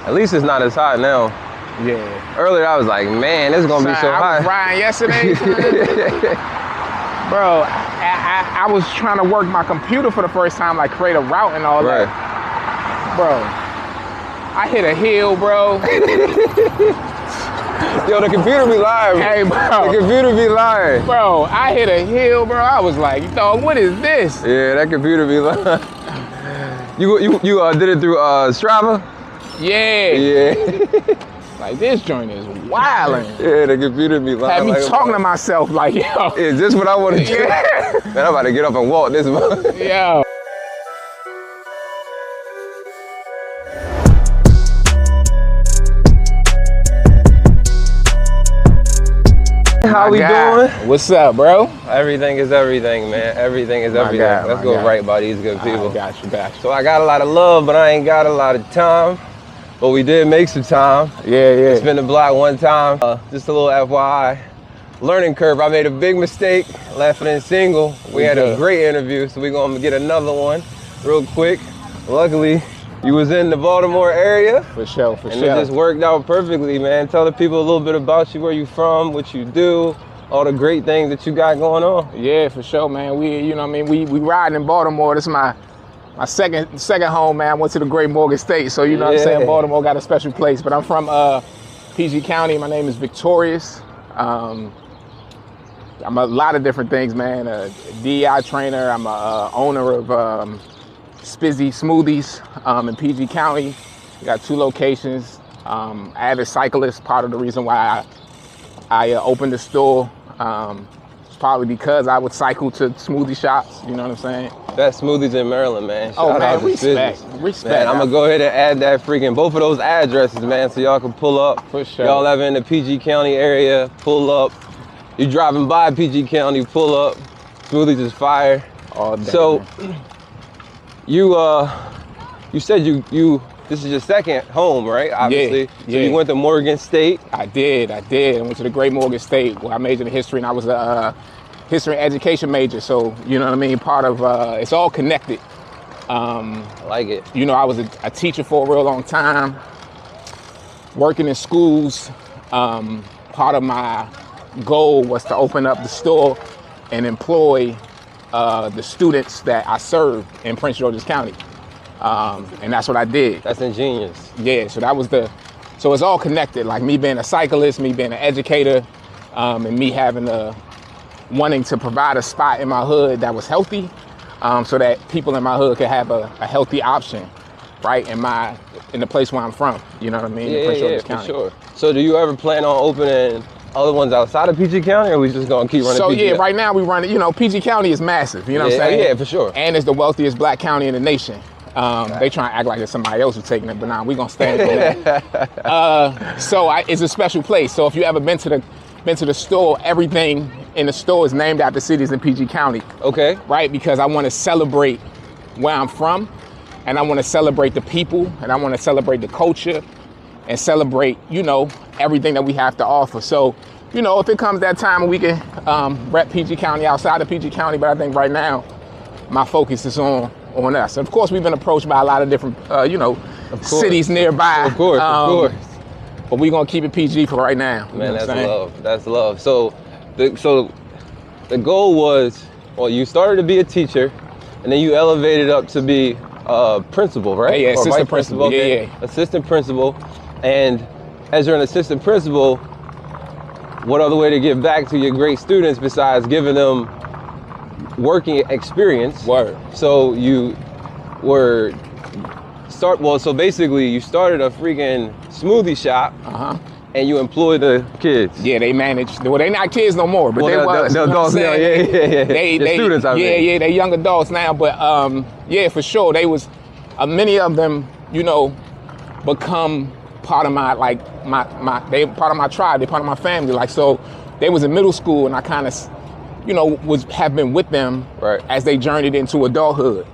At least it's not as hot now. Yeah. Earlier I was like, man, it's gonna be so hot. I was riding yesterday. Bro, I was trying to work my computer for the first time, like create a route and all that. Bro, I hit a hill, bro. Yo, the computer be lying. Hey, bro. The computer be lying. Bro, I hit a hill, bro. I was like, dog, what is this? Yeah, that computer be lying. You did it through Strava? Yeah. Yeah. Like, this joint is wildin'. Yeah, the computer be lying. Had me talking to myself like, yo. Is this what I want to do? Yeah. Man, I'm about to get up and walk this month. Yo. How we doing? What's up, bro? Everything is everything, man. Everything is everything. Let's go right by these good people. Got you. So I got a lot of love, but I ain't got a lot of time. But we did make some time. Yeah. Spin the block one time. Just a little FYI. Learning curve. I made a big mistake laughing in single. We had a great interview, so we're gonna get another one real quick. Luckily, you was in the Baltimore area. For sure. And it just worked out perfectly, man. Tell the people a little bit about you, where you from, what you do, all the great things that you got going on. Yeah, for sure, man. We riding in Baltimore. This is my second home, man. I went to the great Morgan State, so you know what I'm saying? Baltimore got a special place. But I'm from PG County. My name is Victorious. I'm a lot of different things, man. A DEI trainer. I'm a owner of Spizzy Smoothies in PG County. We got 2 locations. Avid cyclist, part of the reason why I opened the store. It's probably because I would cycle to smoothie shops, you know what I'm saying? Best smoothies in Maryland, man. Oh, man, respect. Man, I'm gonna go ahead and add that freaking, both of those addresses, man, so y'all can pull up. For sure. Y'all ever in the PG County area, pull up. You driving by PG County, pull up. Smoothies is fire. All day, so, man. you said this is your second home, right? Obviously. Yeah. So you went to Morgan State. I did. I went to the great Morgan State where I majored in history, and I was a history and education major. So, you know what I mean? Part of, it's all connected. I like it. You know, I was a teacher for a real long time, working in schools. Part of my goal was to open up the store and employ the students that I served in Prince George's County. And that's what I did. That's ingenious. Yeah, so that was so it's all connected, like me being a cyclist, me being an educator, and me having wanting to provide a spot in my hood that was healthy, so that people in my hood could have a healthy option, right, in the place where I'm from, you know what I mean? In Prince George's County. For sure. So do you ever plan on opening other ones outside of PG County, or we just gonna keep running so, PG County? Yeah, right now we run it, PG County is massive, you know what I'm saying? Yeah, for sure. And it's the wealthiest black county in the nation. They try to act like it's somebody else who's taking it, but nah, we gonna stand for that. So it's a special place. So if you ever been to the store, everything in the store is named after cities in PG County. Okay. Right, because I want to celebrate where I'm from, and I want to celebrate the people, and I want to celebrate the culture, and celebrate, everything that we have to offer. So, if it comes that time, we can rep PG County outside of PG County, but I think right now, my focus is on us. Of course, we've been approached by a lot of different, cities nearby. Of course. But we're gonna keep it PG for right now. Man, that's love. That's love. So the goal was, well, you started to be a teacher, and then you elevated up to be a principal, right? Yeah, or assistant vice principal. Okay. Yeah. Assistant principal, and as you're an assistant principal, what other way to give back to your great students besides giving them working experience? Word. So so basically you started a freaking smoothie shop. And you employ the kids. Yeah, they manage. Well, they not kids no more, but they was. The adults now, yeah. They students, I mean. Yeah, they young adults now, but yeah, for sure, they was, many of them, become part of my they part of my tribe, they part of my family. Like, so they was in middle school, and I kind of, have been with them as they journeyed into adulthood.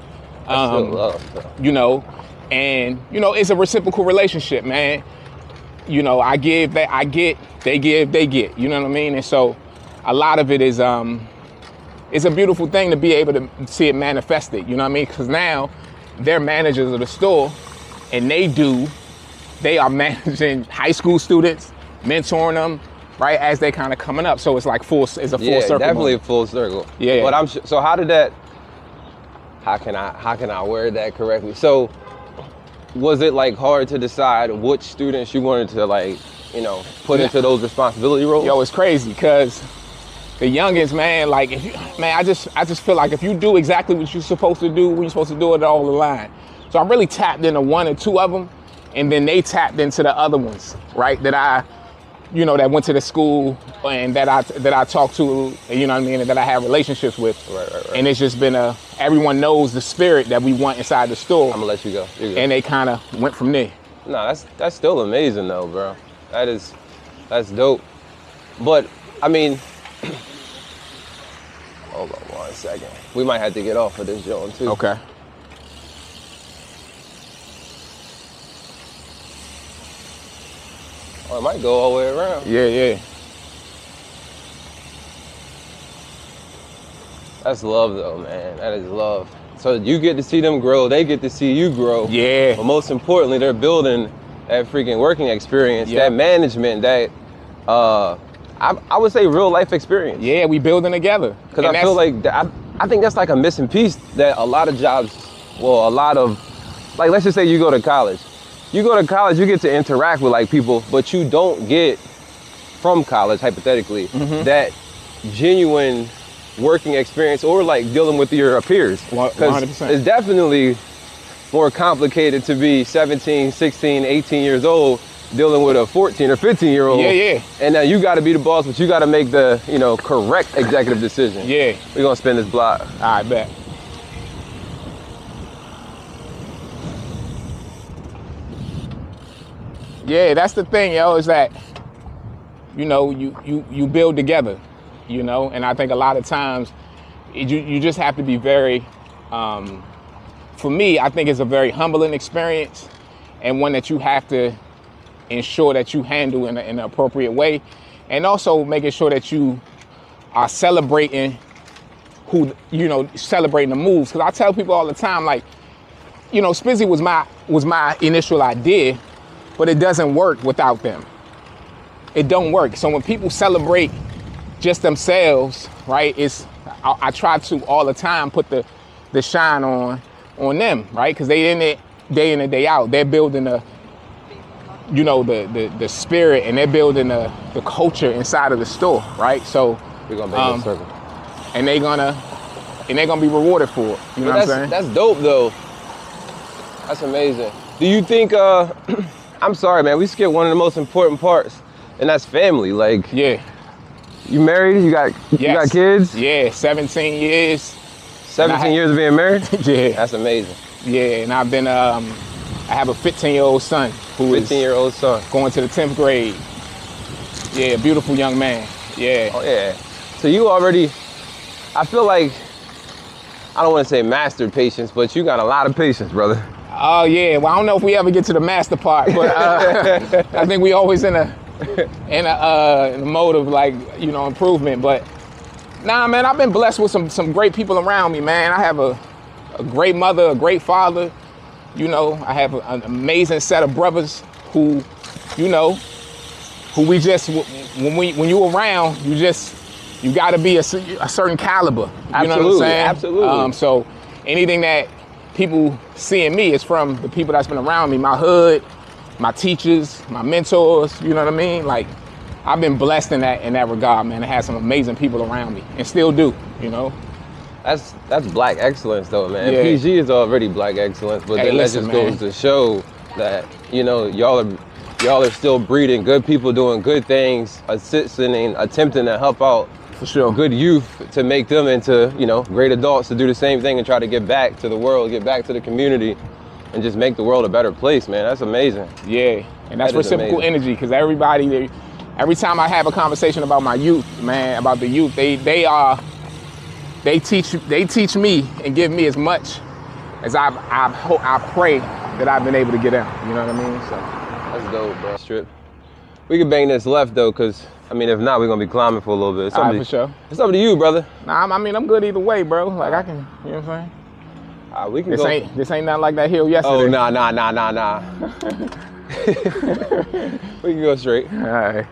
That's still love, though. And it's a reciprocal relationship, man. I give, I get, they give, they get. You know what I mean? And so, a lot of it is, it's a beautiful thing to be able to see it manifested. You know what I mean? Because now they're managers of the store, and they do they are managing high school students, mentoring them, right, as they kind of coming up. So it's like it's a full circle. Definitely moment. a full circle. Yeah. But so how did that? How can I word that correctly? So was it like hard to decide which students you wanted to like, you know, put into those responsibility roles? Yo, it's crazy because the youngest, man, like I just feel like if you do exactly what you're supposed to do, when you're supposed to do it, all the line. So I really tapped into one or two of them, and then they tapped into the other ones, right? That went to the school and that I talked to, you know what I mean, and that I have relationships with. Right. And it's just been everyone knows the spirit that we want inside the store. I'm gonna let you go. And they kind of went from there. No, that's still amazing though, bro. That's dope. But I mean, hold on 1 second. We might have to get off of this joint too. Okay. Or it might go all the way around. Yeah. That's love though, man. That is love. So you get to see them grow, they get to see you grow. Yeah. But most importantly, they're building that freaking working experience, that management, that I would say real life experience. Yeah, we building together. Because I feel like I think that's like a missing piece that a lot of jobs, like let's just say you go to college. You go to college, you get to interact with like people, but you don't get from college, hypothetically, that genuine working experience or like dealing with your peers. 100%. It's definitely more complicated to be 17, 16, 18 years old dealing with a 14 or 15 year old. Yeah. And now you got to be the boss, but you got to make the, correct executive decision. Yeah. We're going to spin this block. All right, bet. Yeah, that's the thing, yo, is that, you build together, and I think a lot of times you just have to be very, for me, I think it's a very humbling experience and one that you have to ensure that you handle in an appropriate way, and also making sure that you are celebrating celebrating the moves. Because I tell people all the time, like, Spizzy was my initial idea, but it doesn't work without them. It don't work. So when people celebrate just themselves, right, I try to all the time put the shine on them, right? Because they in it day in and day out. They're building the spirit, and they're building the culture inside of the store, right? So we're gonna make a circle. And they're gonna be rewarded for it. You know what I'm saying? That's dope though. That's amazing. Do you think I'm sorry, man, we skipped one of the most important parts, and that's family. Like, yeah. You married? You got kids? Yeah, 17 years. 17 years of being married? Yeah. That's amazing. Yeah, and I've been I have a 15-year-old son who is 15-year-old son going to the 10th grade. Yeah, beautiful young man. Yeah. Oh yeah. So you already, I feel like, I don't want to say mastered patience, but you got a lot of patience, brother. Oh yeah. Well, I don't know if we ever get to the master part, but I think we always in a mode of like, improvement. But nah, man, I've been blessed with some great people around me, man. I have a great mother, a great father. I have an amazing set of brothers who we just, when you around, you got to be a certain caliber. You know what I'm saying? Absolutely. So anything that people see in me is from the people that's been around me, my hood, my teachers, my mentors. You know what I mean? Like, I've been blessed in that regard, man. I had some amazing people around me, and still do. That's black excellence though, man. Yeah. PG is already black excellence, but then that just goes to show that, y'all are still breeding good people doing good things, assisting, attempting to help out for sure good youth to make them into, great adults to do the same thing and try to get back to the world, get back to the community, and just make the world a better place, man. That's amazing. Yeah, and that's reciprocal energy, because every time I have a conversation about my youth, man, about the youth, they teach me and give me as much as I pray that I've been able to get out. You know what I mean? So that's dope, bro. Strip. We can bang this left though, because if not, we're gonna be climbing for a little bit. For sure. It's up to you, brother. Nah, I'm good either way, bro. Like, I can, you know what I'm saying? We can this ain't nothing like that hill yesterday. Oh, nah. We can go straight. All right.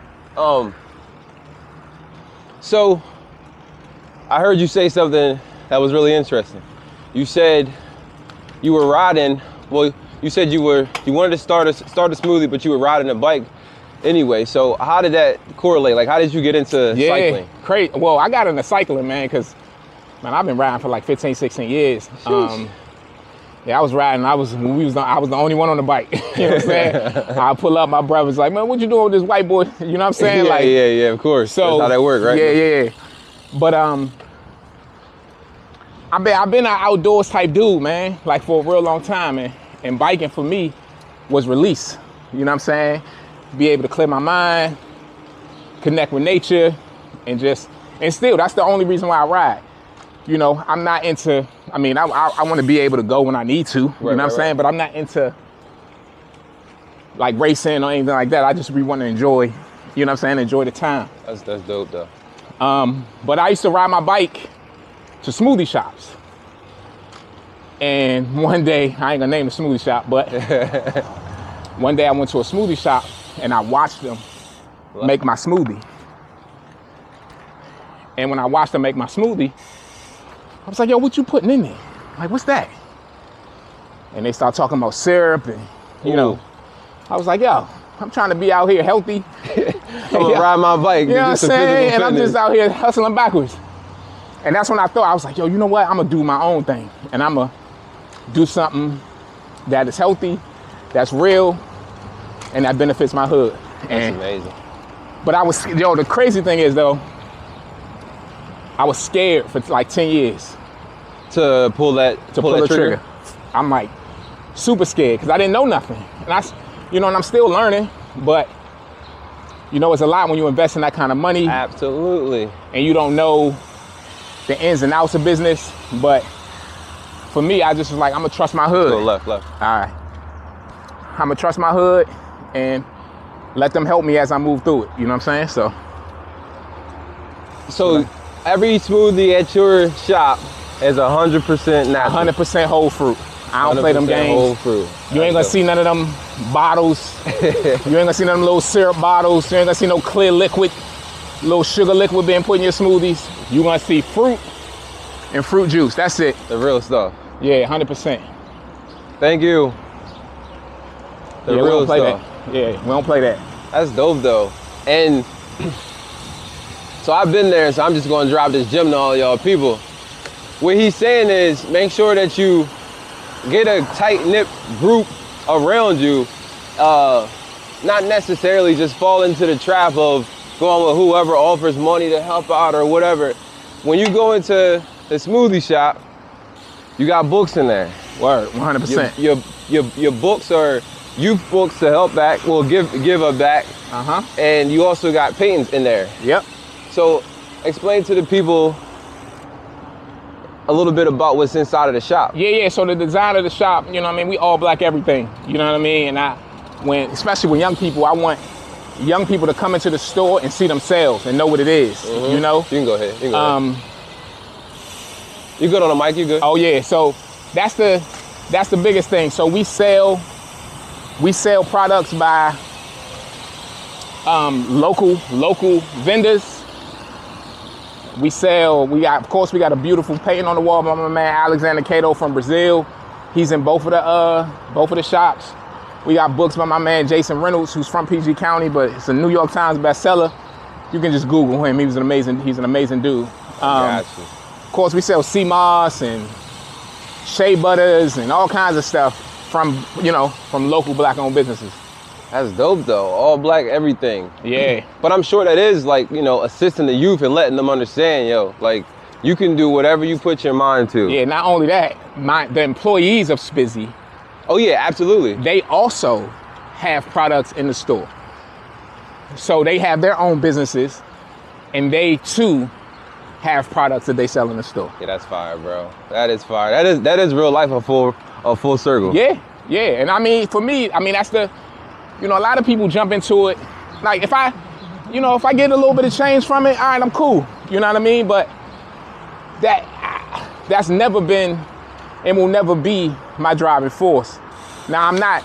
So I heard you say something that was really interesting. You said you were riding. Well, you said you wanted to start a smoothie, but you were riding a bike anyway. So how did that correlate? Like, how did you get into cycling? Crazy. Well, I got into cycling, man, because I've been riding for like 15, 16 years. Yeah, I was riding. I was the only one on the bike. You know what I'm saying? I pull up, my brother's like, man, what you doing with this white boy? You know what I'm saying? Yeah, of course. So that's how that works, right? Yeah. But I've been an outdoors type dude, man, like for a real long time, and biking for me was release. You know what I'm saying? Be able to clear my mind, connect with nature, and still, that's the only reason why I ride. You know, I'm not into, I want to be able to go when I need to, you know what I'm saying? But I'm not into like racing or anything like that. I just really want to enjoy, you know what I'm saying? Enjoy the time. That's dope though. But I used to ride my bike to smoothie shops. And one day, I ain't gonna name the smoothie shop, but one day I went to a smoothie shop and I watched them make my smoothie. And when I watched them make my smoothie, I was like, yo, what you putting in there? Like, what's that? And they start talking about syrup and, you know, I was like, yo, I'm trying to be out here healthy. I'm gonna ride my bike. You know what I'm saying? And I'm just out here hustling backwards. And that's when I thought, I was like, yo, you know what? I'm gonna do my own thing. And I'm gonna do something that is healthy, that's real, and that benefits my hood. That's amazing. But the crazy thing is though, I was scared for like 10 years. To pull the trigger? I'm like super scared because I didn't know nothing. And and I'm still learning, but you know, it's a lot when you invest in that kind of money. Absolutely. And you don't know the ins and outs of business. But for me, I just was like, I'm gonna trust my hood. Go left. All right. I'm gonna trust my hood and let them help me as I move through it. You know what I'm saying? So every smoothie at your shop is 100% natural. 100% whole fruit. I don't play them games. Whole fruit. You ain't gonna see none of them bottles. You ain't gonna see none of them little syrup bottles. You ain't gonna see no clear liquid, little sugar liquid being put in your smoothies. You gonna see fruit and fruit juice. That's it. The real stuff. Yeah, 100%. Thank you. The real we don't play stuff. that. Yeah, we don't play that. That's dope though. And so I've been there, so I'm just gonna drop this gem to all y'all people. What he's saying is make sure that you get a tight-knit group around you, not necessarily just fall into the trap of going with whoever offers money to help out or whatever. When you go into the smoothie shop, you got books in there. Word, 100%. Your books are youth books to help back, well, give a back. And you also got paintings in there. Yep. So explain to the people a little bit about what's inside of the shop. Yeah. So the design of the shop, you know what I mean? We all black everything, you know what I mean? And especially with young people, I want young people to come into the store and see themselves and know what it is, you know? You can go ahead. You good on the mic? You good? Oh yeah. So that's the biggest thing. So we sell products by local vendors. We got a beautiful painting on the wall by my man Alexander Cato from Brazil. He's in both of the shops. We got books by my man Jason Reynolds, who's from PG County, but it's a New York Times bestseller. You can just Google him. He's an amazing dude. Of course, we sell sea moss and shea butters and all kinds of stuff from local black-owned businesses. That's dope though, all black everything. Yeah. But I'm sure that is like, assisting the youth and letting them understand, like you can do whatever you put your mind to. Yeah, not only that, the employees of Spizzy. Oh yeah, absolutely. They also have products in the store. So they have their own businesses and they too have products that they sell in the store. Yeah, that's fire, bro. That is fire. That is real life, a full circle. Yeah. And I mean, for me, that's a lot of people jump into it. Like if I get a little bit of change from it, all right, I'm cool. You know what I mean? But that's never been and will never be my driving force. Now I'm not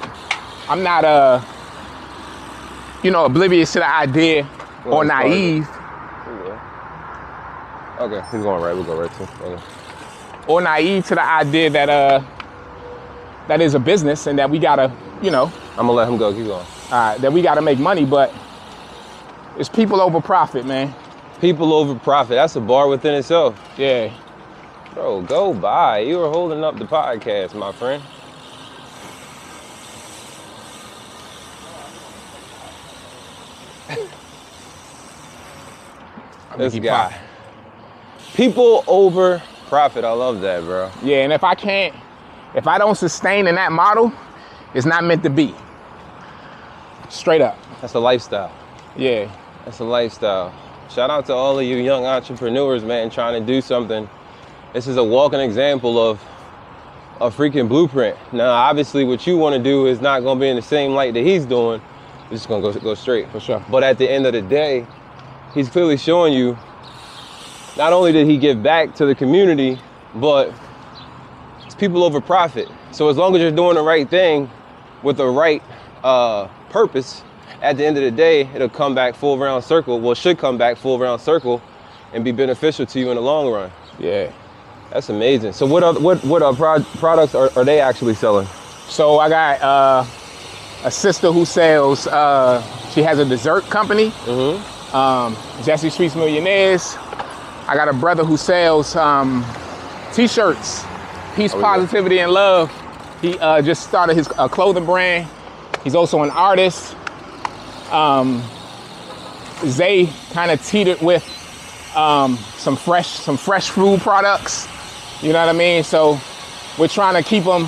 oblivious to the idea or naive. Okay, he's going right. We'll go right to. Okay. Or naive to the idea that that is a business and that we gotta, I'm gonna let him go. Keep going. That we gotta make money, but it's people over profit, man. People over profit. That's a bar within itself. Yeah. Bro, go by. You were holding up the podcast, my friend. This guy. People over profit. I love that, bro. Yeah, and if I don't sustain in that model, it's not meant to be. Straight up. That's a lifestyle. Yeah. That's a lifestyle. Shout out to all of you young entrepreneurs, man, trying to do something. This is a walking example of a freaking blueprint. Now, obviously, what you want to do is not going to be in the same light that he's doing. You're just going to go straight. For sure. But at the end of the day, he's clearly showing you not only did he give back to the community, but it's people over profit. So as long as you're doing the right thing with the right purpose, at the end of the day, it'll come back full round circle. Well, should come back full round circle and be beneficial to you in the long run. Yeah. That's amazing. So what products are they actually selling? So I got a sister who sells, she has a dessert company, Jessie Streets Millionaires. I got a brother who sells t-shirts, peace, positivity, and love. He just started his clothing brand. He's also an artist. Zay kind of teetered with some fresh food products. You know what I mean? So we're trying to keep them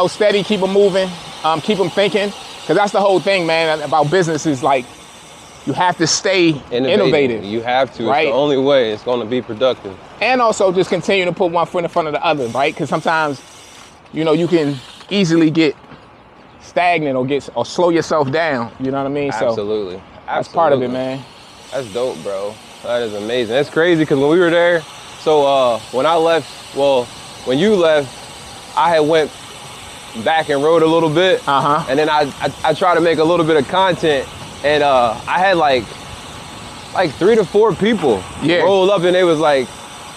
steady, keep them moving, keep them thinking. Because that's the whole thing, man, about business is like, you have to stay innovative. You have to. Right? It's the only way it's going to be productive. And also just continue to put one foot in front of the other, right? Because sometimes, you can easily get stagnant or slow yourself down. You know what I mean? Absolutely. So that's part of it, man. That's dope, bro. That is amazing. That's crazy because when we were there, so when I left, when you left, I had went back and rode a little bit. And then I tried to make a little bit of content. And I had like 3 to 4 people roll up and they was like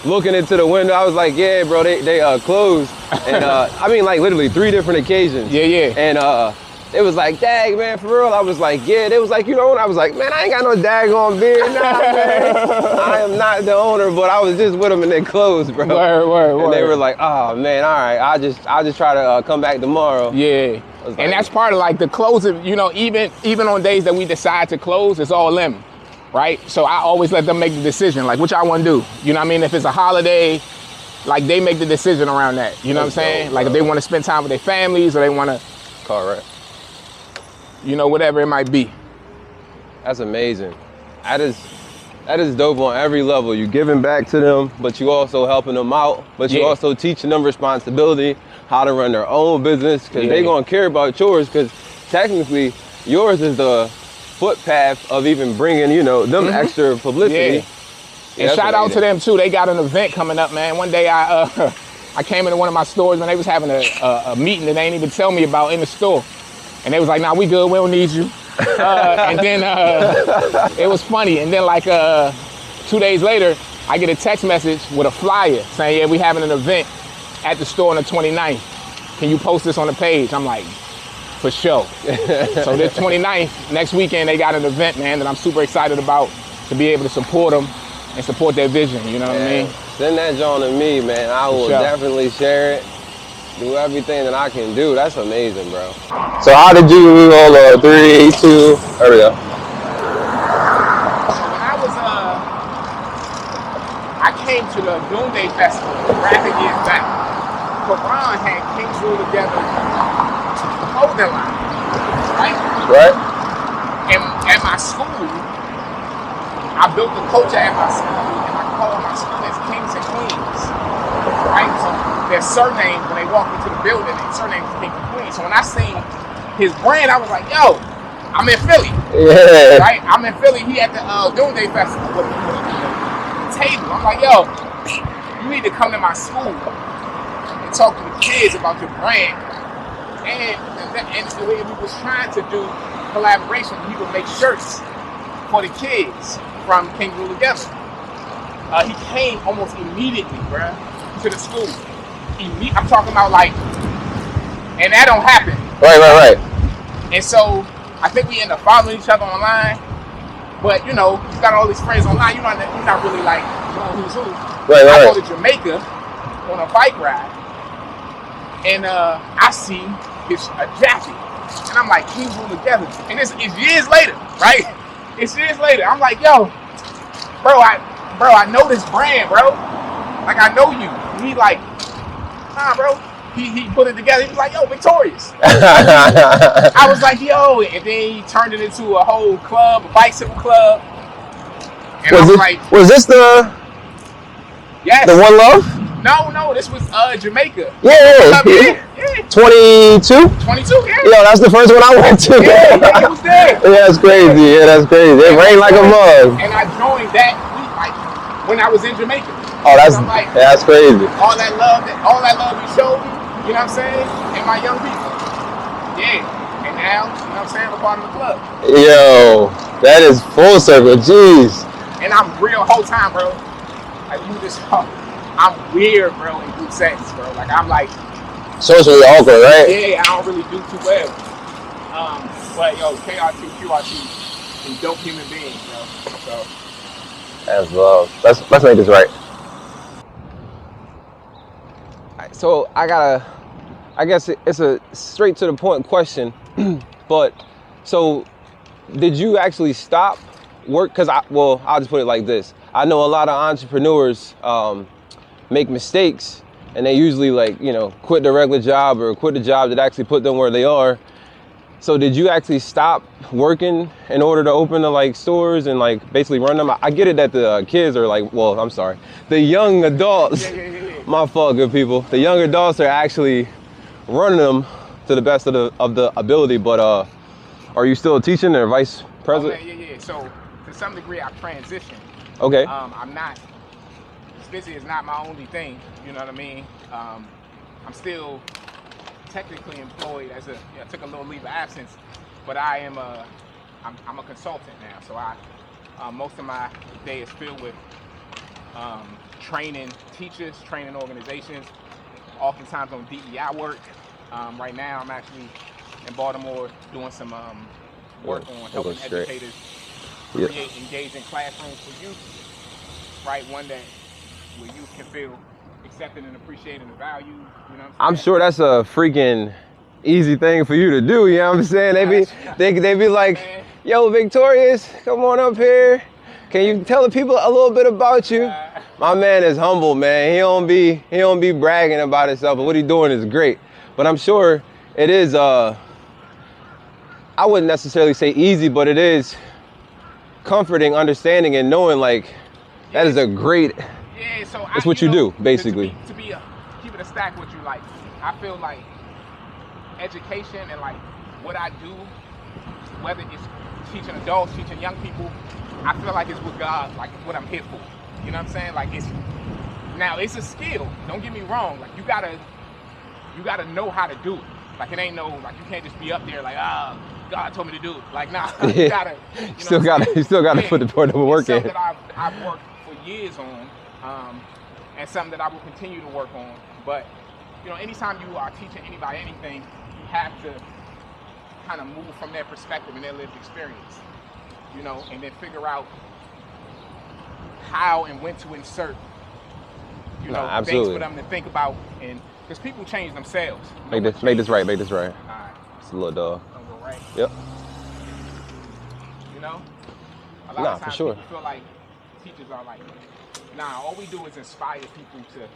looking into the window. I was like, yeah, bro, they closed. And I mean, like literally 3 different occasions. Yeah. And it was like, dang, man, for real. I was like, yeah. They was like, and I was like, man, I ain't got no daggone beard. Nah, man. I am not the owner, but I was just with them and they closed, bro. Word. And they were like, oh man, all right. I'll just try to come back tomorrow. Yeah. And that's part of like the closing, even on days that we decide to close, it's all them, right? So I always let them make the decision, like, what y'all want to do? You know what I mean? If it's a holiday, like they make the decision around that. You know what I'm saying? Like if they want to spend time with their families or they want to, correct. Whatever it might be. That's amazing. That is dope on every level. You're giving back to them, but you also helping them out, but you also teaching them responsibility, how to run their own business, because they're going to care about yours, because technically yours is the footpath of even bringing, them extra publicity. And shout out to them too. They got an event coming up, man. One day I came into one of my stores and they was having a meeting that they didn't even tell me about in the store. And they was like, nah, we good, we don't need you. And then it was funny. And then like 2 days later, I get a text message with a flyer saying, yeah, we having an event at the store on the 29th. Can you post this on the page? I'm like, for sure. So the 29th, next weekend, they got an event, man, that I'm super excited about, to be able to support them and support their vision, you know what I mean? Send that John to me, man. I will definitely share it. Do everything that I can do. That's amazing, bro. So how did you roll 3, 2, there we go. So when I came to the Doomsday Festival rapid years back. Quran had Kings Rule together clothing line, right? Right. And at my school, I built the culture at my school, and I call my students kings and queens, right? So their surnames, when they walk into the building, their surnames is king and queen. So when I seen his brand, I was like, yo, I'm in Philly. Yeah. Right? I'm in Philly. He at the Doomsday Festival with the table. I'm like, yo, you need to come to my school and talk to the kids about your brand. And the way we was trying to do collaboration. He would make shirts for the kids from King Rule Together. He came almost immediately, bruh, to the school. I'm talking about like, and that don't happen. Right. And so I think we end up following each other online. But you know, he's got all these friends online. You're not really like knowing who's who. Right. I go to Jamaica on a bike ride, and I see a jacket, and I'm like, King Rule Together. And it's years later, right? It's years later. I'm like, yo, bro, I know this brand, bro. Like, I know you. And he like, nah, bro. He put it together. He was like, yo, Victorious. I was like, yo. And then he turned it into a whole club, a bicycle club. And was this the yes. The One Love? No, this was Jamaica. Yeah. 22? 22, yeah. Yo, that's the first one I went to. Yeah, he was there. Yeah, that's crazy. It rained like a mug. And I joined that week, like, when I was in Jamaica. Oh, that's crazy. All that love you showed me, you know what I'm saying? And my young people. Yeah. And now, you know what I'm saying, I'm a part of the club. Yo, that is full circle. Jeez. And I'm real whole time, bro. Like, I'm weird, bro, in group settings, bro. Like, I'm like socially awkward, right? Yeah, I don't really do too well. But yo, KRT, QRT, and dope human beings, bro. So that's love. Let's make this right. So I guess it's a straight to the point question, but so did you actually stop work? Cause I'll just put it like this. I know a lot of entrepreneurs make mistakes and they usually quit their regular job or quit the job that actually put them where they are. So did you actually stop working in order to open the stores and basically run them? I get it that the kids are the young adults. Yeah. My fault, good people. The young adults are actually running them to the best of the ability. But are you still teaching or vice president? Oh, man, yeah. So to some degree, I've transitioned. Okay. I'm not. Spizzy is not my only thing. You know what I mean? I'm still technically employed as I took a little leave of absence, but I am I'm a consultant now. So I most of my day is filled with training teachers, training organizations, oftentimes on DEI work. Right now I'm actually in Baltimore doing some work on helping educators create engaging classrooms for youth, right? One that where youth can feel accepted and appreciated and valued, you know what I'm saying? I'm sure that's a freaking easy thing for you to do, you know what I'm saying? They be like, man. Yo, Victorious, come on up here. Can you tell the people a little bit about you? My man is humble, man. He don't be bragging about himself, but what he's doing is great. But I'm sure it is I wouldn't necessarily say easy, but it is comforting, understanding, and knowing that is a great. Yeah, so it's what you do, basically. To keep it a stack with you, I feel like education and what I do, whether it's teaching adults, teaching young people, I feel like it's with God, what I'm here for. You know what I'm saying? It's a skill. Don't get me wrong. You gotta know how to do it. It ain't you can't just be up there God told me to do it. Nah, you gotta. You still gotta put the work in. Something that I've worked for years on. And something that I will continue to work on. But, anytime you are teaching anybody anything, you have to kind of move from their perspective and their lived experience, and then figure out how and when to insert, things for them to think about. And because people change themselves. Make this right. All right. It's a little dog. Don't go right. Yep. A lot of times for sure. People feel like teachers are all we do is inspire people to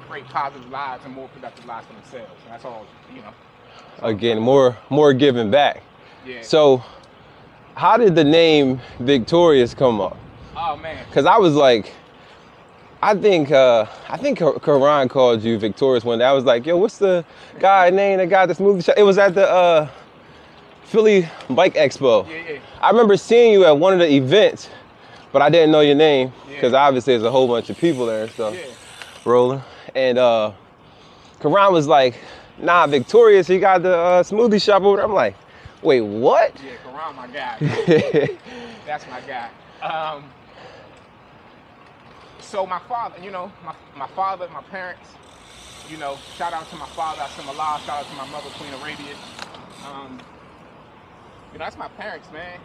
create positive lives and more productive lives for themselves. That's all, Again, more giving back. Yeah. So, how did the name Victorious come up? Oh man. Because I was I think Karan called you Victorious one day. I was like, yo, what's the guy name that got the smoothie shop? It was at the Philly Bike Expo. Yeah. I remember seeing you at one of the events. But I didn't know your name because obviously there's a whole bunch of people there and stuff rolling. And Karan was like, nah, Victorious, he got the smoothie shop over there. I'm like, Wait, what? Yeah, Karan, my guy. That's my guy. So my father, you know, my father, my parents, you know, shout out to my father, Asim-Allah, shout out to my mother, Queen Arabia. You know, that's my parents, man.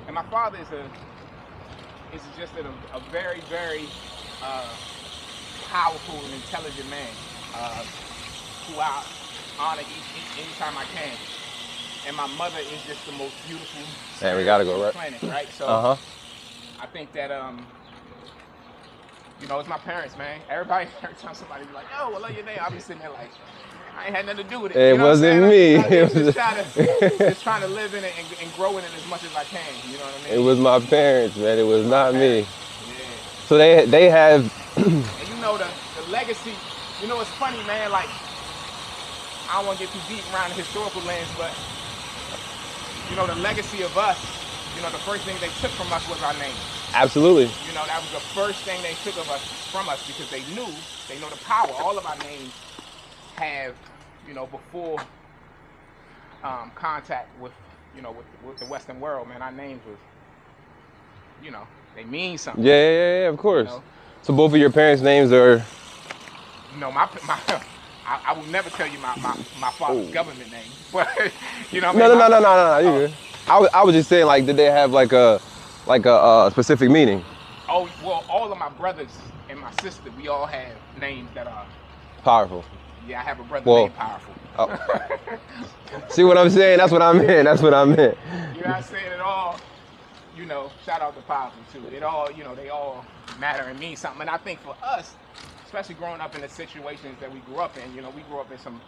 And my father is just a very, very powerful and intelligent man who I honor anytime I can. And my mother is just the most beautiful Man, we gotta go, right? planet, right? So I think that you know, it's my parents, man. Every time somebody be like, "Yo, I love your name," I'll be sitting there like, I ain't had nothing to do with it. It wasn't me. Just trying to live in it and grow in it as much as I can. You know what I mean? It was my parents, man. It was not me. Yeah. So they have. And you know the legacy. You know, it's funny, man. Like, I don't want to get too deep around the historical lens, but you know, the legacy of us. You know, the first thing they took from us was our name. Absolutely. You know, that was the first thing they took from us because they know the power. All of our names have, you know, before contact with, you know, with the Western world, man, our names was, you know, they mean something. Yeah, of course. You know? So both of your parents' names are. No, I will never tell you my father's government name, but you know. What I mean? No. You good. I was just saying, like, did they have like a specific meaning? Oh well, all of my brothers and my sister, we all have names that are powerful. Yeah, I have a brother named Powerful. Oh. See what I'm saying? That's what I meant. That's what I meant. You know what I'm saying? It all, you know, shout out to Powerful too. It all, you know, they all matter and mean something. And I think for us, especially growing up in the situations that we grew up in, you know, we grew up in some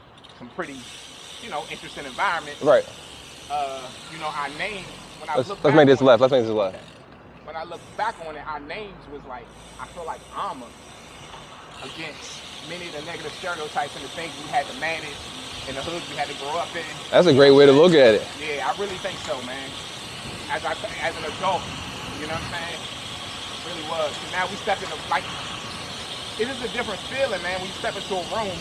pretty, you know, interesting environments. Right. You know, our names, when I let's look back make this on left. Let's make this left. When I look back on it, our names was like, I feel like armor against many of the negative stereotypes and the things we had to manage in the hoods we had to grow up in. That's a great way to look at it. Yeah, I really think so, man. As an adult, you know what I'm saying? It really was. And now we step into, like, it is a different feeling, man. When you step into a room,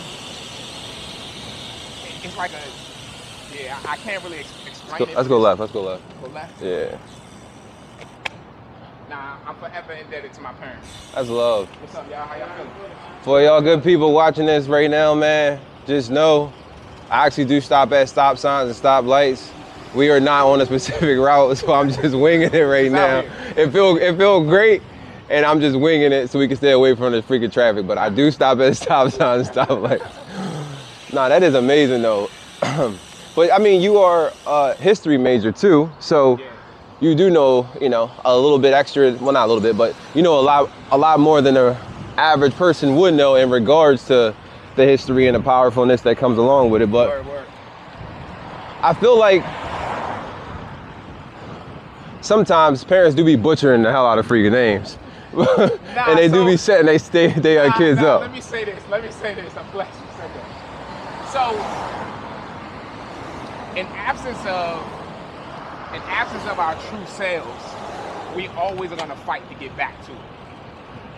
it's like a, yeah, I can't really explain it. Let's go left. Let's go left. Go left? Yeah. Nah, I'm forever indebted to my parents. That's love. What's up, y'all? How y'all feeling? For y'all good people watching this right now, man, just know I actually do stop at stop signs and stop lights. We are not on a specific route, so I'm just winging it right now. It feel great, and I'm just winging it so we can stay away from the freaking traffic. But I do stop at stop signs and stop lights. Nah, that is amazing though. But I mean, you are a history major too, so. Yeah. You do know, you know, a little bit extra, well, not a little bit, but you know a lot more than the average person would know in regards to the history and the powerfulness that comes along with it. But word. I feel like sometimes parents do be butchering the hell out of freaking names. And they do be setting their kids up. Let me say this. I'm glad you said that. So, in absence of our true selves, we always are going to fight to get back to it.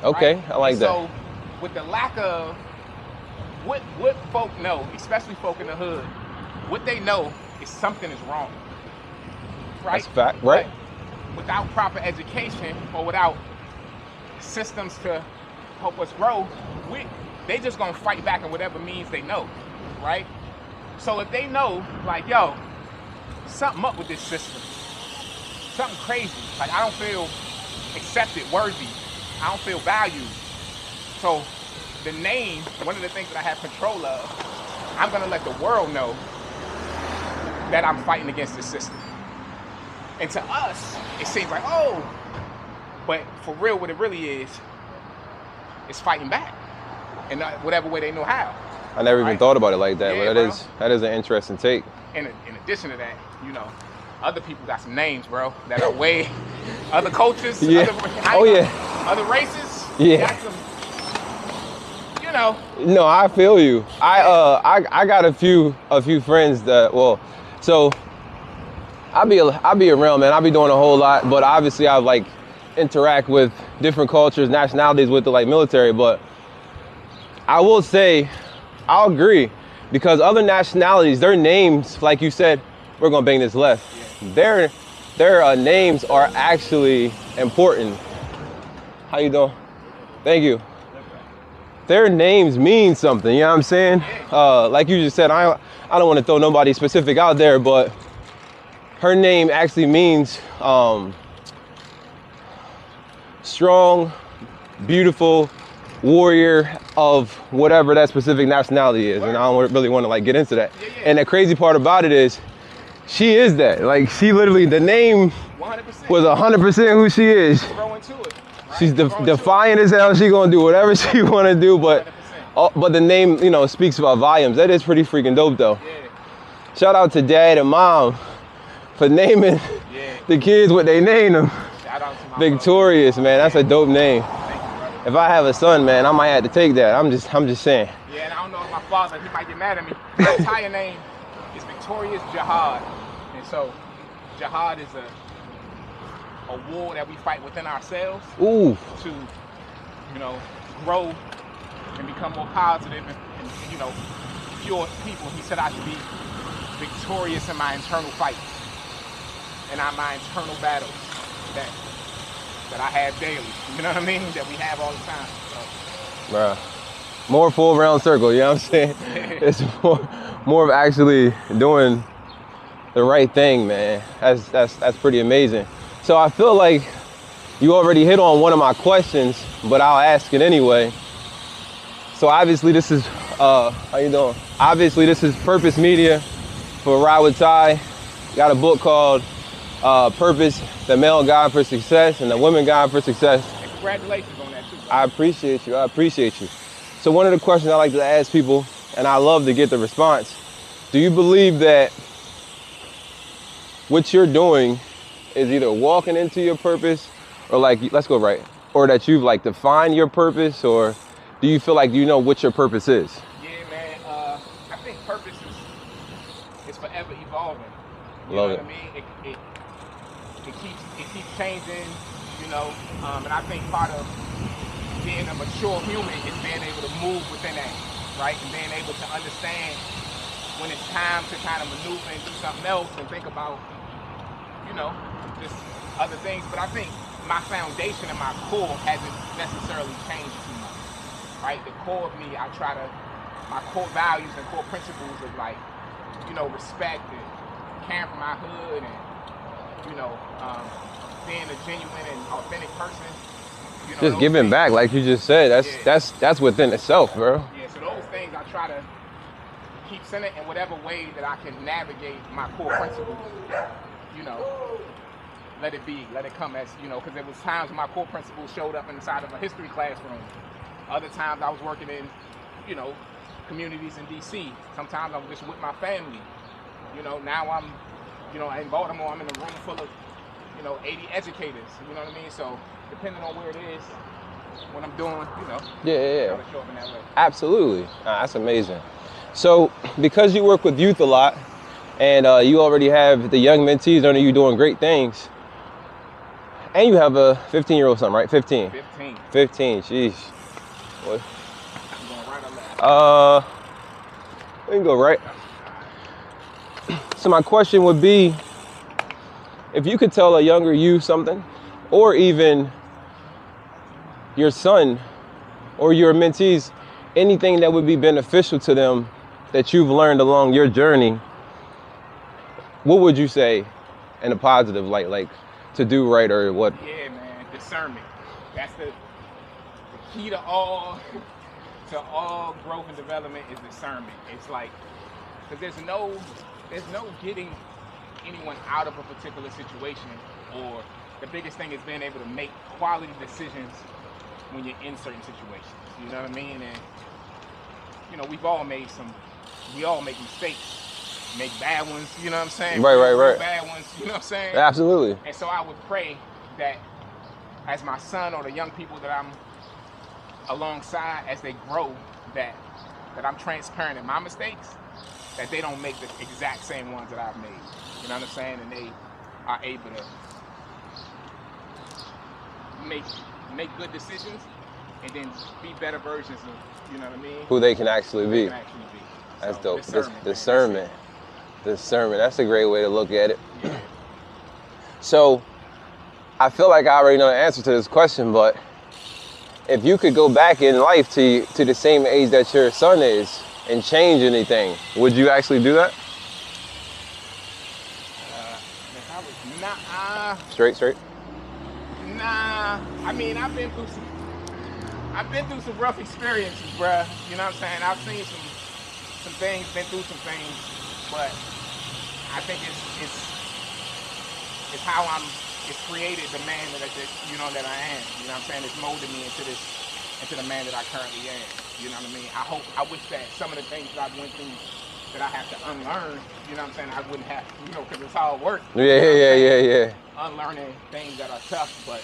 Okay, right? I like that. So, with the lack of what folk know, especially folk in the hood, what they know is something is wrong. Right? That's a fact, right? But without proper education or without systems to help us grow, they just going to fight back in whatever means they know, right? So if they know, like, yo, something up with this system, something crazy, like I don't feel accepted, worthy, I don't feel valued. So the name, one of the things that I have control of, I'm gonna let the world know that I'm fighting against the system. And to us, it seems like, oh, but for real, what it really is fighting back in whatever way they know how. I never even thought about it like that, yeah, but that is an interesting take. In addition to that, you know, other people got some names, bro, that are way, other cultures, yeah. Other races, yeah. Got some, you know. No, I feel you. I got a few friends that, well, so I'll be around, man. I'll be doing a whole lot, but obviously I like interact with different cultures, nationalities with the like military, but I will say, I'll agree, because other nationalities, their names, like you said, we're gonna bang this left. Their names are actually important. How you doing? Thank you. Their names mean something, you know what I'm saying? Like you just said, I don't want to throw nobody specific out there, but her name actually means strong, beautiful warrior of whatever that specific nationality is. And I don't really want to like get into that. And the crazy part about it is, she is that. Like, she literally, the name 100%. Was 100% who she is. Grow into it. Right? She's defiant as hell. She gonna do whatever she wanna do, but the name, you know, speaks about volumes. That is pretty freaking dope, though. Yeah. Shout out to dad and mom for naming the kids what they named them. Shout out to my Victorious, man. That's a dope name. Thank you, if I have a son, man, I might have to take that. I'm just saying. Yeah, and I don't know if my father, he might get mad at me. My entire name is Victorious Jihad, and so jihad is a war that we fight within ourselves. Ooh. To, you know, grow and become more positive and you know, pure people. He said I should be victorious in my internal fights and my internal battles that I have daily. You know what I mean? That we have all the time. So. Bruh. More full round circle, you know what I'm saying? It's more of actually doing the right thing, man. That's pretty amazing. So I feel like you already hit on one of my questions, but I'll ask it anyway. So obviously this is, how you doing? Obviously this is Purpose Media for Ride with Ty. Got a book called Purpose, the Male Guide for Success and the Women Guide for Success. And congratulations on that too. I appreciate you. So one of the questions I like to ask people, and I love to get the response, do you believe that what you're doing is either walking into your purpose or like, let's go right, or that you've like defined your purpose, or do you feel like you know what your purpose is? Yeah, man, I think purpose is forever evolving. You Love know it. what I mean? It keeps changing, you know, and I think part of being a mature human is being able to move within that, right? And being able to understand when it's time to kind of maneuver and do something else and think about, you know, just other things. But I think my foundation and my core hasn't necessarily changed too much, right? The core of me, my core values and core principles of like, you know, respect and caring for my hood and, you know, being a genuine and authentic person. You know, just giving back, like you just said. That's within itself, bro. Yeah, so those things I try to keep centered in whatever way that I can navigate my core principles. You know, let it come as, you know, because there was times when my core principles showed up inside of a history classroom. Other times I was working in, you know, communities in DC. Sometimes I was just with my family. You know, now I'm, you know, in Baltimore, I'm in a room full of, you know, 80 educators. You know what I mean? So depending on where it is, what I'm doing, you know, yeah. Show up in that way. Absolutely. That's amazing. So because you work with youth a lot, and you already have the young mentees under you doing great things, and you have a 15-year-old son, right? 15, jeez. What? You going right or left? We can go right. So my question would be, if you could tell a younger you something, or even your son or your mentees, anything that would be beneficial to them that you've learned along your journey, what would you say in a positive light, like to do right or what? Yeah, man, discernment. That's the key to all growth and development is discernment. It's like, because there's no getting anyone out of a particular situation, or the biggest thing is being able to make quality decisions when you're in certain situations. You know what I mean? And you know, we all make mistakes. Make bad ones, you know what I'm saying? Right. Bad ones, you know what I'm saying? Absolutely. And so I would pray that as my son or the young people that I'm alongside as they grow, that I'm transparent in my mistakes, that they don't make the exact same ones that I've made. You know what I'm saying? And they are able to make good decisions and then be better versions of, you know what I mean? Who they can actually be. That's so, dope. Discernment. Discernment. Discernment. That's a great way to look at it. So, I feel like I already know the answer to this question, but if you could go back in life to the same age that your son is and change anything, would you actually do that? Straight. Nah. I mean, I've been through some rough experiences, bruh. You know what I'm saying? I've seen some things, been through some things, but I think it's how it's created the man that I am. You know what I'm saying? It's molded me into the man that I currently am. You know what I mean? I wish that some of the things that I went through that I have to unlearn, you know what I'm saying, I wouldn't have, because it's all work. Yeah. Unlearning things that are tough, but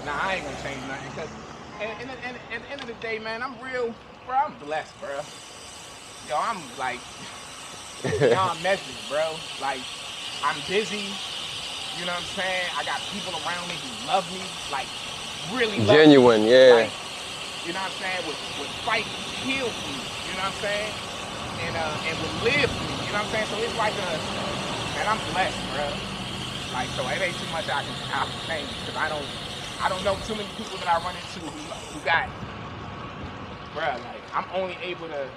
nah, I ain't gonna change nothing, because at the end of the day, man, I'm blessed, bro. Yo, I'm like, beyond measure, bro. Like, I'm busy, you know what I'm saying? I got people around me who love me, like, really love genuine, me. yeah. Like, you know what I'm saying? Would fight, kill for me, you know what I'm saying? And would live for me, you know what I'm saying? So it's like man, I'm blessed, bro. Like, so it ain't too much I can name, because I don't know too many people that I run into who got, bro, like, I'm only able to,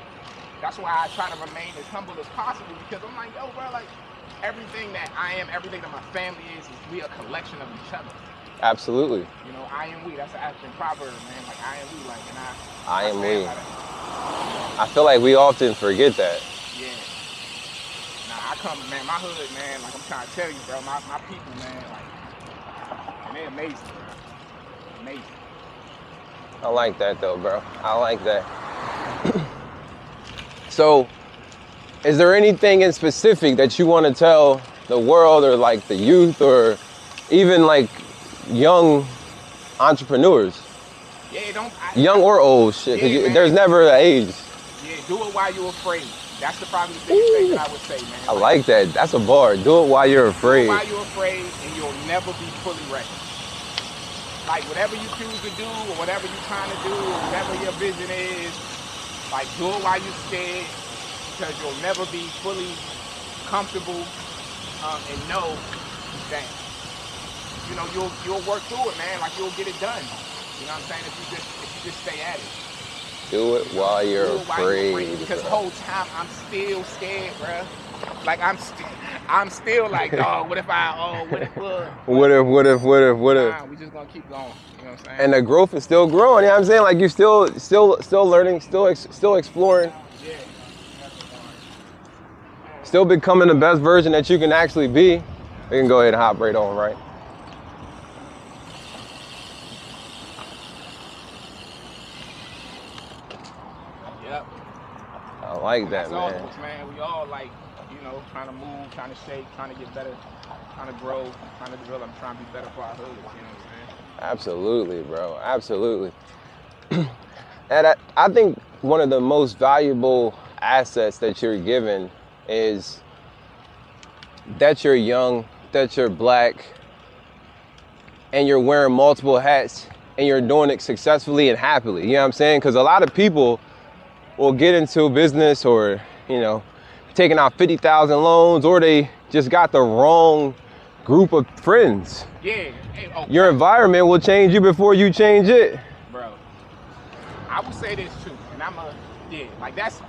that's why I try to remain as humble as possible, because I'm like, yo, bro, like, everything that I am, everything that my family is we a collection of each other. Absolutely. You know, I am we. That's an African proverb, man. Like, I am we. Like, and I am we. I feel like we often forget that. Yeah. Nah, I come, man, my hood, man, like I'm trying to tell you, bro, my people, man, like, and they're amazing, bro. Amazing. I like that, though, bro. I like that. So, is there anything in specific that you want to tell the world, or like the youth, or even like young entrepreneurs? Yeah, young or old, shit. Yeah, There's never an age. Yeah, do it while you're afraid. That's probably the biggest thing that I would say, man. I like that. That's a bar. Do it while you're afraid. Do it while you're afraid, and you'll never be fully ready. Like, whatever you choose to do, or whatever you're trying to do, or whatever your vision is, like, do it while you're scared, because you'll never be fully comfortable, and know that, you'll work through it, man. Like, you'll get it done. You know what I'm saying? If you just stay at it. Do it while you're afraid. Because the whole time I'm still scared, bro. Like, I'm still like, dog, what if what if? Nah, we just gonna keep going. You know what I'm saying? And the growth is still growing. You know what I'm saying? Like, you're still learning, still exploring. Yeah. Still becoming the best version that you can actually be. We can go ahead and hop right on, right? Yep. I like that, That's man. all of us, man. We all, like, trying to move, trying to shake, trying to get better, trying to grow, trying to develop, trying to be better for our hoods. You know what I'm saying? Absolutely, bro. Absolutely. And I think one of the most valuable assets that you're given is that you're young, that you're black, and you're wearing multiple hats, and you're doing it successfully and happily. You know what I'm saying? Because a lot of people will get into business, or, taking out 50,000 loans, or they just got the wrong group of friends. Yeah. Your environment will change you before you change it. Bro, I would say this too, and like, that's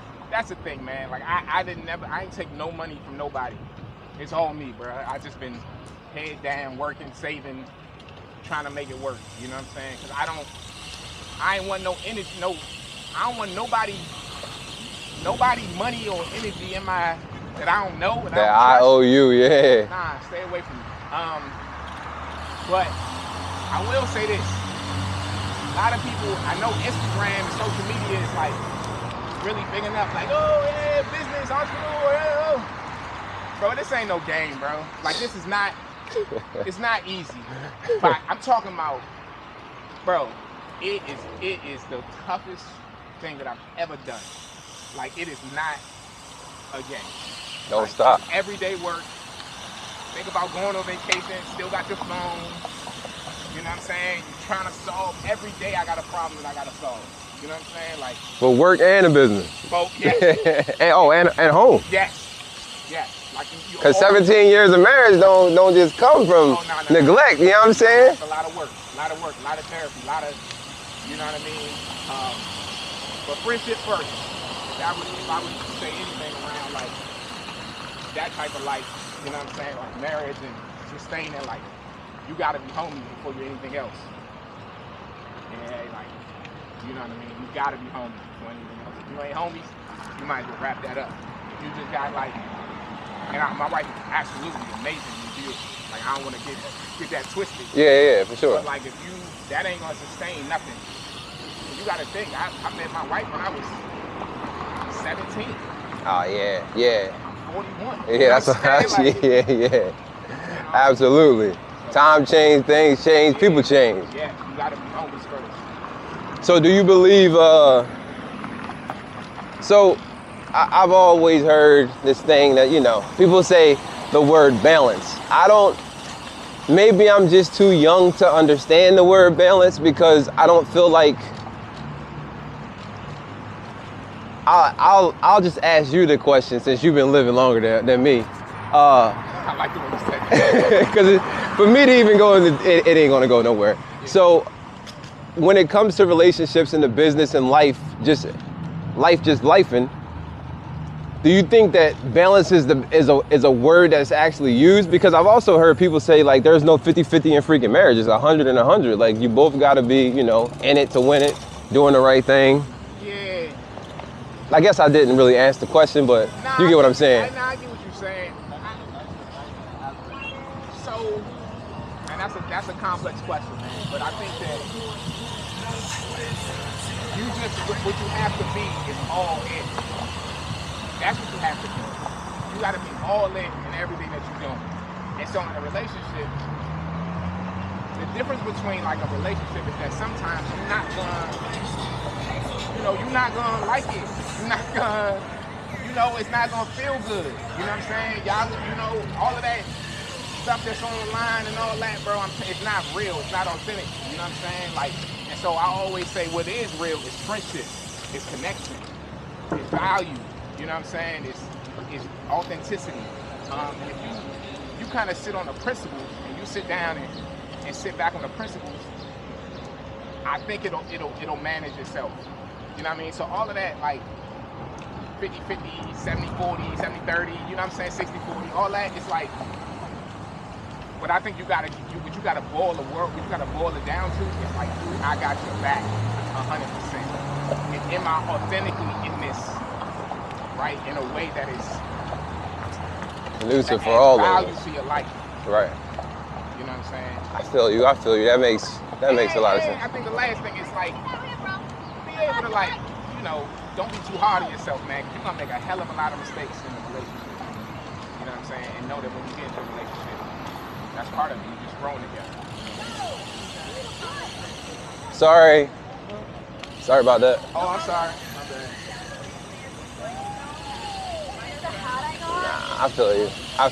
the thing, man. Like, I ain't take no money from nobody. It's all me, bro. I just been head down, working, saving, trying to make it work. You know what I'm saying? Because I ain't want no energy, I don't want nobody money or energy in that I don't know. That I owe you, yeah. Nah, stay away from me. But I will say this. A lot of people, I know Instagram and social media is like really big enough, like, oh yeah, business, entrepreneur, yeah. Bro, this ain't no game, bro. Like, this is not, it's not easy. But I'm talking about, bro, it is the toughest thing that I've ever done. Like, it is not a game. Don't stop. Everyday work. Think about going on vacation, still got your phone. You know what I'm saying? You're trying to solve. Every day I got a problem that I got to solve. You know what I'm saying? Like for work and a business. both, yes. and home. Yes. Yes. Like you Cause 17 years of marriage don't just come from neglect. You know what I'm saying? It's a lot of work, a lot of therapy, a lot of, you know what I mean? But friendship first. If I would say anything around like that type of life, you know what I'm saying? Like marriage and sustaining, like you gotta be homies before you're anything else. And like, you know what I mean? You gotta be homies before anything else. If you ain't homies, you might as well wrap that up. If you just got like, and my wife is absolutely amazing and beautiful. Like I don't want to get that twisted. Yeah, for sure. But like if that ain't gonna sustain nothing. You gotta think, I met my wife when I was 17. Oh yeah. I'm 41. Yeah, that's like, yeah. You know? Absolutely. Time change, things change, people change. Yeah, you gotta be homies first. So do you believe, I've always heard this thing that, you know, people say the word balance. Maybe I'm just too young to understand the word balance because I don't feel like, I'll just ask you the question since you've been living longer than me. I like the way you say it. Because for me to even go, it ain't gonna go nowhere. Yeah. So when it comes to relationships and the business and life just lifing, do you think that balance is a word that's actually used? Because I've also heard people say like there's no 50-50 in freaking marriage. It's 100 and 100. Like you both gotta be, you know, in it to win it, doing the right thing. Yeah. I guess I didn't really answer the question, but you get what I'm saying. I get what you're saying. So, and that's a complex question, man. But I think that what you have to be is all in. That's what you have to do. You got to be all in everything that you're doing. And so in a relationship, the difference between like a relationship is that sometimes you're not gonna like it. You're not gonna, it's not gonna feel good. You know what I'm saying? Y'all, all of that stuff that's online and all that, bro, it's not real. It's not authentic. You know what I'm saying? Like, and so I always say what is real is friendship, it's connection, it's value. You know what I'm saying? It's authenticity. And if you kind of sit on the principles and you sit down and sit back on the principles, I think it'll manage itself. You know what I mean? So all of that, like 50-50, 70-40, 70-30, you know what I'm saying? 60-40, all that, it's like, but I think what you gotta boil it down to is like, I got your back 100%. And am I authentically in this, right? In a way that is conducive for all of us. Value to your life. Right. You know what I'm saying? I feel you. That makes a lot of sense. I think the last thing is like, be able to like, don't be too hard on yourself, man. You're gonna make a hell of a lot of mistakes in a relationship. You know what I'm saying? And know that when you get into a relationship, that's part of it. You're just growing together. Sorry about that. Oh, I'm sorry. My bad. Nah, I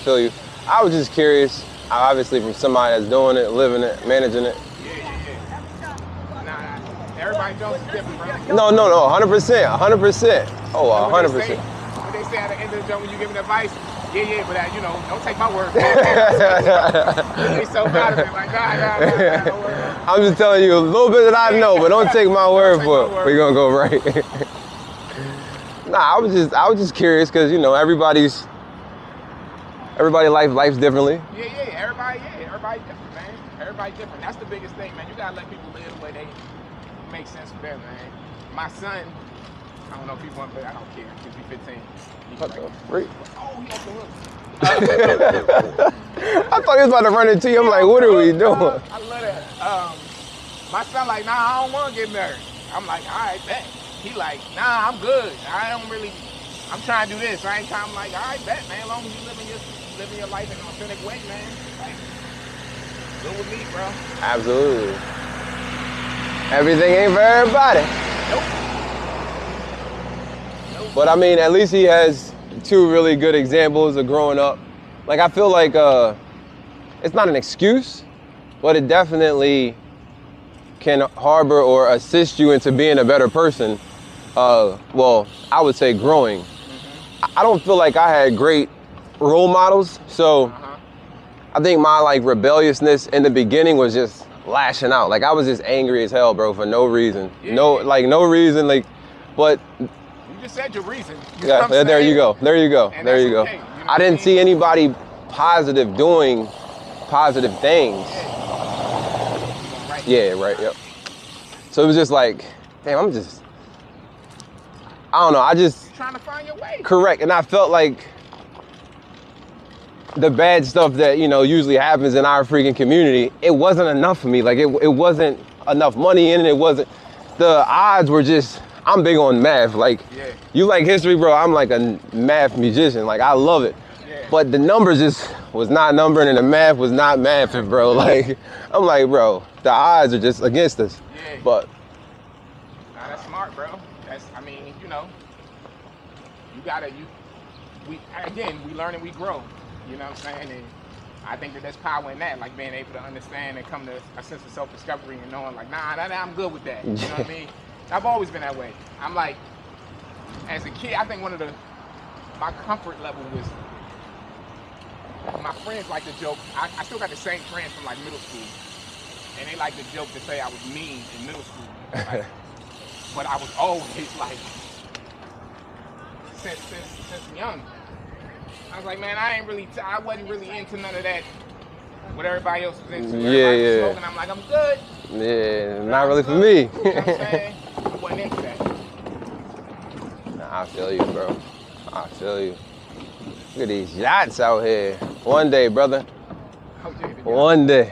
feel you. I was just curious, obviously from somebody that's doing it, living it, managing it. Yeah. Nah. Everybody knows it's different, bro. No, 100%. Oh, 100%. When they say at the end of the day when you giving advice, but don't take my word for it. They so proud of it, like, nah. I'm just telling you a little bit that I know, but don't take my word for it. We're gonna go right. Nah, I was just curious because life's differently. Yeah. Everybody different, man. Everybody different. That's the biggest thing, man. You gotta let people live the way they make sense for them, man. My son, I don't know if he wants, but I don't care. He'll be 15. What the freak? Oh, he off the hook. I thought he was about to run into you. I'm like, what are we doing? I love that. My son like, nah, I don't want to get married. I'm like, all right, bet. He like, nah, I'm good. I'm trying to do this. I'm like, all right, bet, man. As long as you living your life in an authentic way, man. Like, good with me, bro. Absolutely. Everything ain't for everybody. Nope. But I mean, at least he has two really good examples of growing up. Like, I feel like it's not an excuse, but it definitely can harbor or assist you into being a better person, well, I would say growing. I don't feel like I had great role models, so I think my like rebelliousness in the beginning was just lashing out. Like I was just angry as hell, bro, for no reason. No reason, like, but You just said your reason. yeah, there you go. There you go. And there that's you go. okay. You know I didn't see anybody positive doing positive things. Yeah, right, yep. So it was just like, damn, I don't know, You're trying to find your way. correct. And I felt like the bad stuff that, you know, usually happens in our freaking community, it wasn't enough for me. Like it wasn't enough money in it. It wasn't, the odds were just, I'm big on math. Like, you like history, bro, I'm like a math musician. Like, I love it. Yeah. But the numbers just was not numbering and the math was not mathing, bro. Like, I'm like, bro, the odds are just against us. Yeah. But Nah, that's smart, bro. That's, I mean, you know, we learn and we grow. You know what I'm saying? And I think that there's power in that, like being able to understand and come to a sense of self-discovery and knowing, like, nah, I'm good with that. You know what I mean? I've always been that way. I'm like, as a kid, I think one of my comfort level was, my friends like to joke. I still got the same friends from like middle school, and they like to joke to say I was mean in middle school. Like, but I was always like, since young, I was like, man, I wasn't really into none of that. What everybody else was into. Everybody was smoking. I'm like, I'm good. Yeah, not really for me. You know what I'm saying? I wasn't into that. Nah, I feel you, bro. I feel you. Look at these yachts out here. One day, brother. Oh, yeah, One day.